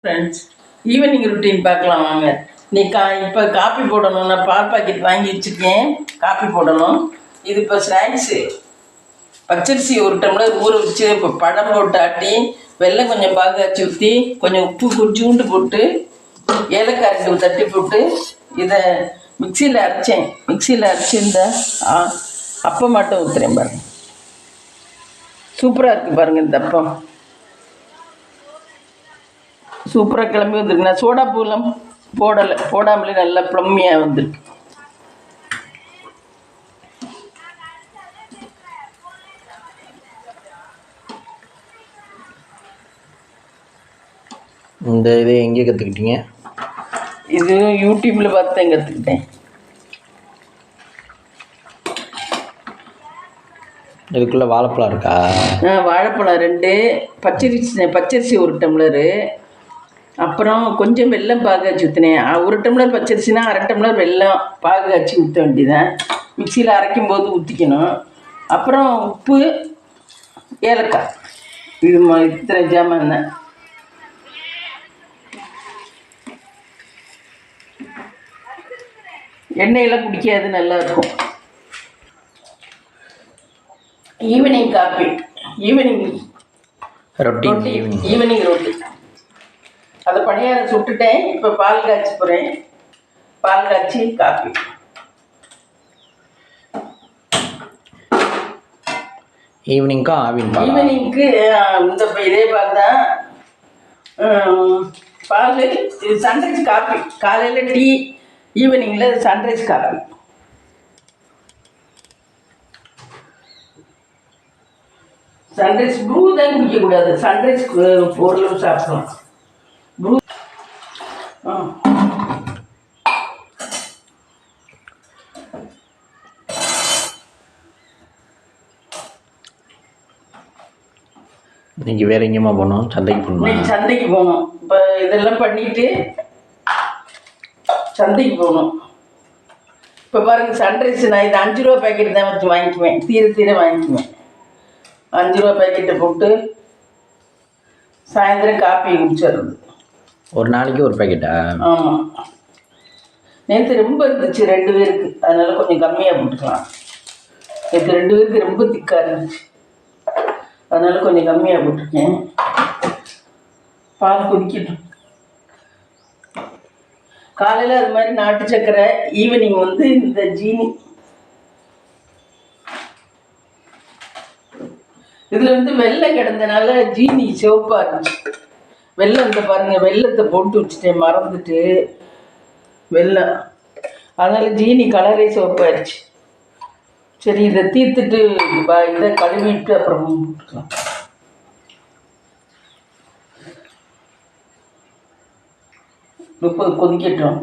Friends, evening routine பார்க்கலாம் வாங்க. நீ இப்போ காப்பி போடணும். நான் பால் பாக்கெட் வாங்கி வச்சுருக்கேன், காப்பி போடணும். இது இப்போ ஸ்நாக்ஸு. பச்சரிசி ஒரு டம்ளர் ஊற வச்சு இப்போ பழம் போட்டு ஆட்டி வெல்லம் கொஞ்சம் பாகாச்சு ஊற்றி கொஞ்சம் உப்பு கொஞ்சோண்டு போட்டு ஏலக்காய் 2 தட்டி போட்டு இதை மிக்சியில் அரைச்சேன். மிக்சியில் அரைச்சி இந்த அப்பம் மட்டும் ஊற்றுறேன் பாருங்கள். சூப்பராக இருக்குது பாருங்கள். இந்த அப்பம் சூப்பராக கிளம்பி வந்துருக்கு. நான் சோடா பூலாம் போடாமலே நல்லா ப்ளம்மியாக வந்துருக்கு. இந்த இதை எங்கே கற்றுக்கிட்டீங்க? இது யூடியூப்பில் பார்த்து தான் கற்றுக்கிட்டேன். இதுக்குள்ளே வாழைப்பழம் இருக்கா? வாழைப்பழம் 2, பச்சரிசி 1 டம்ளரு, அப்புறம் கொஞ்சம் வெல்லம் பாகு காய்ச்சி ஊற்றினேன். 1 டம்ளர் பச்சரிசினா 1/2 டம்ளர் வெல்லம் பாகு காய்ச்சி ஊற்ற வேண்டியதான். மிக்சியில் அரைக்கும் போது ஊற்றிக்கணும். அப்புறம் உப்பு, ஏலக்காய். இது இத்தனை ஜாமான் தான். எண்ணெயெல்லாம் குடிக்காது, நல்லாயிருக்கும். ஈவினிங் காப்பி, ஈவினிங் ரொட்டி. அதை பணியாரம் சுட்டுட்டேன். இப்போ பால் காய்ச்சி போகிறேன். பால் காய்ச்சி காப்பி. ஈவினிங்க்கா ஈவினிங்க்கு இந்த இதே பால் தான். பால் சன்ரைஸ் காப்பி. காலையில் டீ, ஈவினிங்கில் சன்ரைஸ் காப்பி. சன்ரைஸ் ப்ளூ தான் குடிக்கக்கூடாது. சன்ரைஸ் பொருளும் சாப்பிடலாம். ப்ளூ இன்னைக்கு வேற எங்கேயுமா போகணும்? சந்தைக்கு போகணும். சந்தைக்கு போகணும். இப்போ இதெல்லாம் பண்ணிட்டு சந்தைக்கு போகணும். இப்போ பாருங்கள், சன்ரைஸ் நான் இது 5 ரூபா பேக்கெட் தான் வச்சு வாங்கிக்குவேன். தீர வாங்கிக்குவேன். 5 ரூபா பேக்கெட்டை போட்டு சாயந்தரம் காப்பி குடிச்சிடுறது. ஒரு நாளைக்கு ஒரு பேக்கெட்டா? ஆமாம். நேற்று ரொம்ப இருந்துச்சு 2 பேருக்கு, அதனால் கொஞ்சம் கம்மியாக போட்டுக்கலாம். நேற்று 2 பேருக்கு ரொம்ப திக்காக இருந்துச்சு, அதனால் கொஞ்சம் கம்மியாக போட்டிருக்கேன். பால் கொதிக்கட்டும். காலையில் அது மாதிரி நாட்டு சர்க்கரை, ஈவினிங் இந்த ஜீனி. இதில் வெள்ளம் கிடந்தனால ஜீனி சிவப்பாக இருந்துச்சு. வெள்ளம் இந்த பாருங்கள், வெள்ளத்தை போட்டு வச்சுட்டேன் மறந்துட்டு. வெள்ளம் அதனால் ஜீனி கலரே சிவப்பாயிடுச்சு. சரி, இதை தீர்த்துட்டு இதை கழுவிட்டு அப்புறம் போட்டுக்கலாம். இப்போ கொதிக்கட்டும்.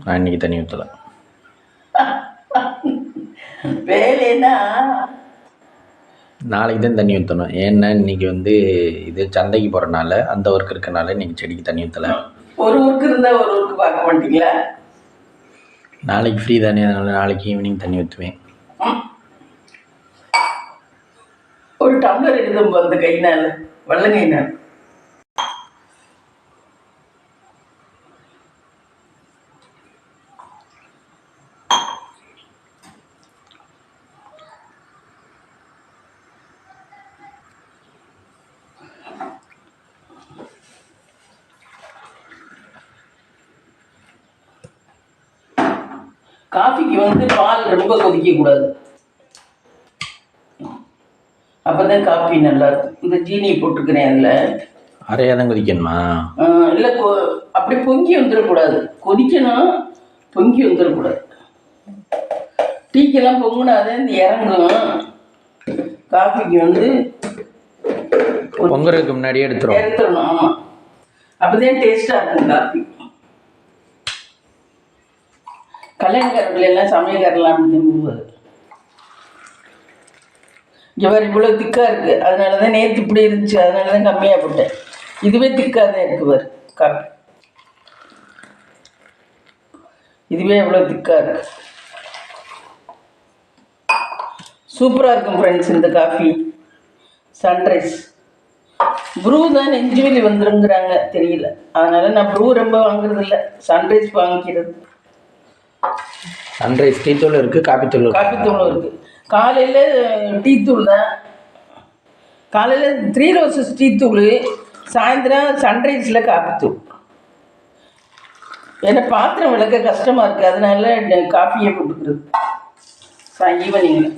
நான் இன்னைக்கு தண்ணி ஊற்றலை. வேலைன்னா நாளைக்கு தான் தண்ணி ஊற்றணும். ஏன்னா இன்னைக்கு இது சந்தைக்கு போகிறனால அந்த ஒர்க் இருக்கனால இன்னைக்கு செடிக்கு தண்ணி ஊற்றலை. ஒரு ஒர்க் இருந்தால் ஒரு ஒர்க் பார்க்க மாட்டீங்களா? நாளைக்கு ஃப்ரீ தானே, அதனால் நாளைக்கு ஈவினிங் தண்ணி ஊற்றுவேன். ஒரு டம்ளர் எடுத்து அந்த கைனால், வல்லங்கைனால். காஃபிக்கு பால் ரொம்ப கொதிக்கக்கூடாது, அப்போதான் காஃபி நல்லா இருக்கும். இந்த ஜீனி போட்டுக்கிறேன். அதில் அரையாதான் கொதிக்கணுமா? இல்லை, அப்படி பொங்கி வந்துடக்கூடாது. கொதிக்கணும், பொங்கி வந்துடக்கூடாது. டீக்கெல்லாம் பொங்குனாதான் இந்த இறங்கும். காஃபிக்கு பொங்குறதுக்கு முன்னாடியே எடுத்துடணும். ஆமாம், அப்போதான் டேஸ்ட்டாக இருக்கும் காஃபி. கல்யாணக்காரர்கள் எல்லாம் சமையல்காரெல்லாம் விரும்புவார். இங்கே வேறு இவ்வளோ திக்காக இருக்குது, அதனால தான் நேற்று இப்படி இருந்துச்சு, அதனால தான் கம்மியாக போட்டேன். இதுவே திக்காக தான் இருக்குவார் காஃபி. இதுவே எவ்வளோ திக்காக இருக்கு. சூப்பராக இருக்கும் ஃப்ரெண்ட்ஸ் இந்த காஃபி. சன்ரைஸ். ப்ரூ தான் நெஞ்சு வலி வந்துருங்கிறாங்க, தெரியல. அதனால நான் ப்ரூ ரொம்ப வாங்குறது இல்லை, சன்ரைஸ் வாங்கிக்கிறது. சன்ரைஸ் டீ தூள் இருக்குது, காப்பி தூளும் இருக்குது. காலையில் டீ தூள் தான், காலையில் 3 ரோசஸ் டீ தூள், சாயந்தரம் சன்ரைஸில் காப்பி தூள். ஏன்னா பாத்திரம் விளக்க கஷ்டமாக இருக்குது, அதனால காப்பியை போட்டுக்கிறது ஈவினிங்கில்.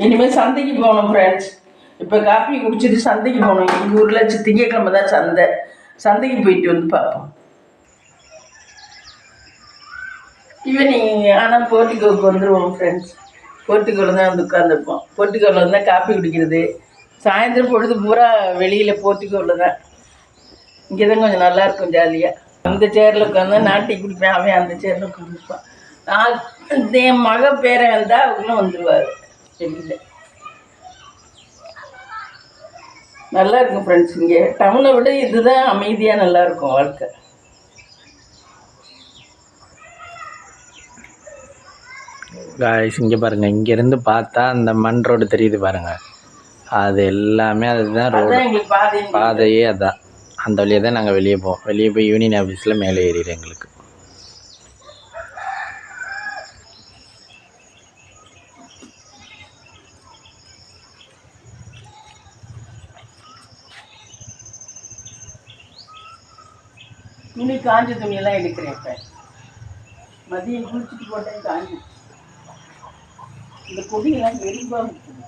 இனிமேல் சந்தைக்கு போகணும் ஃப்ரெண்ட்ஸ். இப்போ காப்பி குடிச்சிட்டு சந்தைக்கு போகணும். எங்கள் ஊரில் திங்கக்கிழமை தான் சந்தைக்கு போயிட்டு வந்து பார்ப்போம். ஈவினிங் ஆனால் போர்ட்டிகோவுக்கு வந்துடுவோம் ஃப்ரெண்ட்ஸ். போர்ட்டிகோவில் தான் வந்து உட்காந்துருப்போம். போர்ட்டிகோவில் இருந்தால் காப்பி குடிக்கிறது. சாயந்தரம் பொழுது பூரா வெளியில் போர்ட்டிகோவில் தான். இங்கே தான் கொஞ்சம் நல்லாயிருக்கும் ஜாலியாக. அந்த சேரில் உட்காந்தா நான் டீ குடிப்பேன், அவன் அந்த சேரில் உட்காந்துருப்பான். நான் என் மக பேரை வந்தால் அவங்களும் வந்துடுவார் வெளியில். நல்லா இருக்கும் ஃப்ரெண்ட்ஸ். இங்கே டவுனை விட இதுதான் அமைதியாக நல்லாயிருக்கும் வாழ்க்கை. காய்ஸ் இங்கே பாருங்கள், இங்கேருந்து பார்த்தா அந்த மண் ரோடு தெரியுது பாருங்கள், அது எல்லாமே அதுதான் ரோடு. எங்களுக்கு பாதையே அதான். அந்த வழியாக தான் நாங்கள் வெளியே போவோம். வெளியே போய் யூனியன் ஆஃபீஸில் மேலே ஏறிடுறோம். எங்களுக்கு துணி காஞ்ச துணியெல்லாம் எடுக்கிறேன். இப்போ மதியம் குளிச்சுட்டு போட்டேன், காஞ்சி. இந்த கொடியெல்லாம் எரிம்பாக இருக்குது,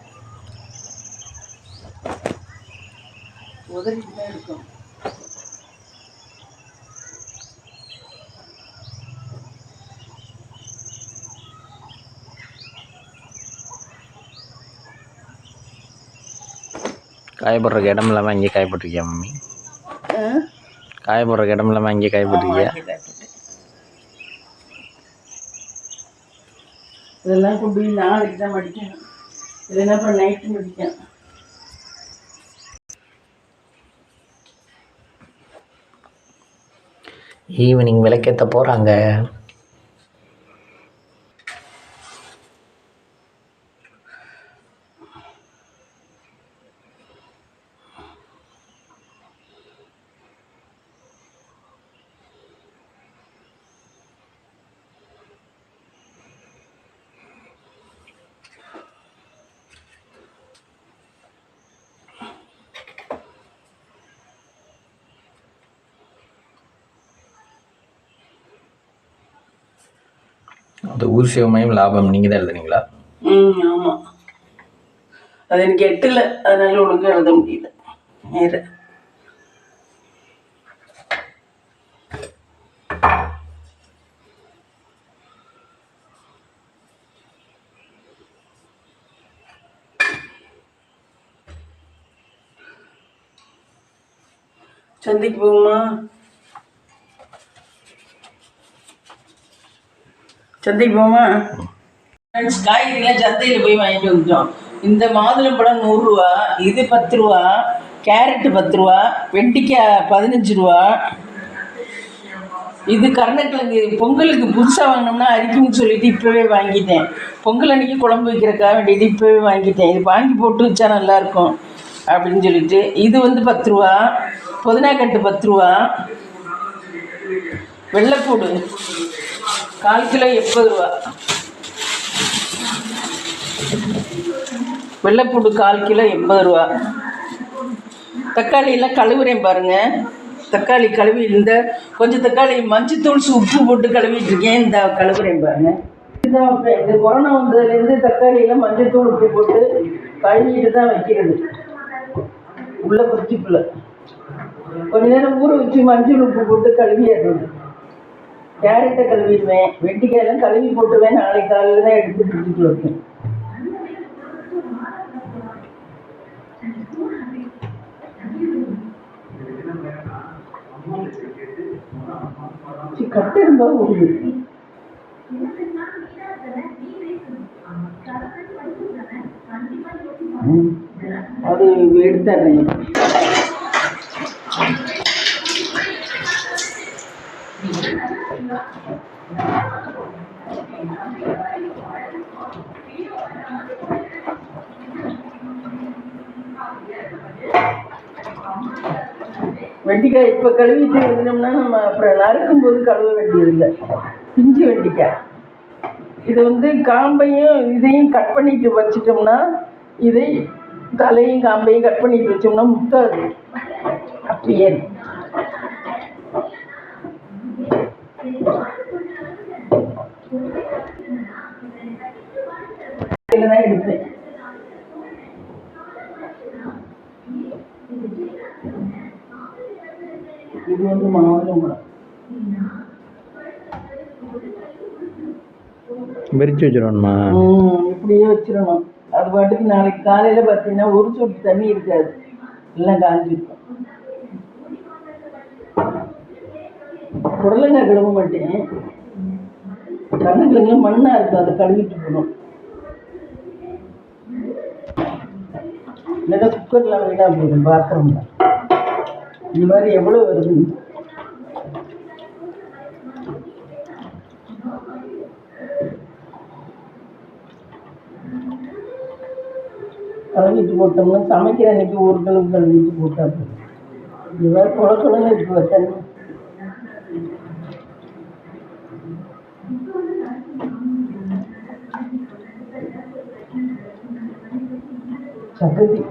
உதறிட்டு தான் இருக்கும். காயப்படுறக்கு இடம் இல்லாமல் இங்கே காயப்பட்டிருக்கியா மம்மி? காயப்படுறக்கு இடம் இல்லாமல் இங்கே காயப்பட்டிருக்கியா? இதெல்லாம் கொண்டு போய் நாளைக்கு தான் மடிக்கணும், இல்லைன்னா அப்புறம் நைட்டு மடிக்கணும். ஈவினிங் விளக்கேற்ற போகிறாங்க. அது ஊர் சிவமயம் லாபம் நீங்கள் தான் எழுதுனீங்களா? ஆமாம், அது எனக்கு எட்டில், அதனால ஒழுங்காக எழுத முடியல. நேர சந்தைக்கு போகுமா? சந்தைக்கு போமா ஃப்ரெண்ட்ஸ். காய்கறிலாம் சந்தையில் போய் வாங்கிட்டு வந்துட்டோம். இந்த மாதுளம்பழம் 100 ரூபா, இது 10 ரூபா, கேரட்டு 10 ரூபா, வெண்டிக்காய் 15 ரூபா. இது கருணக்கிழங்கு பொங்கலுக்கு புதுசாக வாங்கினோம்னா அரிக்கும்னு சொல்லிட்டு இப்போவே வாங்கிட்டேன். பொங்கல் அன்றைக்கி குழம்பு வைக்கிறக்காக வேண்டியது இப்போவே வாங்கிட்டேன். இது வாங்கி போட்டு வச்சா நல்லாயிருக்கும் அப்படின்னு சொல்லிட்டு. இது வந்து 10 ரூபா, புதினாக்கட்டு 10 ரூபா, வெள்ளைப்பூடு 1/4 கிலோ 80 ரூபா, வெள்ளைப்பூடு 1/4 கிலோ 80 ரூபா. தக்காளி எல்லாம் கழுவுறேன் பாருங்கள். தக்காளி கழுவி, இந்த கொஞ்சம் தக்காளி மஞ்சத்தூள் உப்பு போட்டு கழுவிட்டு இருக்கேன். இந்த கழுவுறேன் பாருங்கள். இதுதான் இந்த கொரோனா வந்ததுலேருந்து தக்காளியெல்லாம் மஞ்சத்தூள் உப்பு போட்டு கழுவிட்டு தான் வைக்கிறது உள்ள பொறிச்சிக்குள்ள. கொஞ்ச நேரம் ஊற வச்சு மஞ்சள் உப்பு போட்டு கழுவிடுறது. கேரட்டை கழுவிடுவேன், வெண்டிக்காயெல்லாம் கழுவி போட்டுவேன். நாளைக்கு காலையில் தான் எடுத்து ஃப்ரிட்ஜுக்குள்ள வைப்பேன். கட்டிருந்தா ஊறுது. அது எடுத்துறேன். வெண்டிக்காய் இப்போ கழுவிட்டு எழுதினோம்னா நம்ம அப்புறம் நறுக்கும் போது கழுவ வேண்டியதில்லை. பிஞ்சு வெண்டிக்காய் இது வந்து காம்பையும் இதையும் கட் பண்ணிட்டு வச்சிட்டோம்னா, இதை தலையும் காம்பையும் கட் பண்ணிட்டு வச்சோம்னா முட்டாது அப்படியே. இதில் தான் எடுப்பேன். இது வந்து மாதுளம்பழம் விரிச்சு வச்சிடணுமா? இப்படியே வச்சிடணும். அது பாட்டுக்கு நாளைக்கு காலையில் பார்த்தீங்கன்னா ஒரு சொட்டு தண்ணி இருக்காது, எல்லாம் காஞ்சிருக்கும். புடலங்காய் கழுவ மாட்டேன், கண்ணுக்குள்ள மண்ணாக இருக்கும், அதை கழுவிட்டு போகணும். இல்லைன்னா குக்கர்லாம் வீணாக போயிடும் பாத்திரம்ல. இந்த மாதிரி எவ்வளோ வருது. கழுவிட்டு போட்டோம்னா சமைக்கிற அன்னைக்கு ஒரு கழுவு கழுவிட்டு போட்டா போதும். இந்த மாதிரி குழக்கணும்னு இருக்கு தண்ணி. சகதி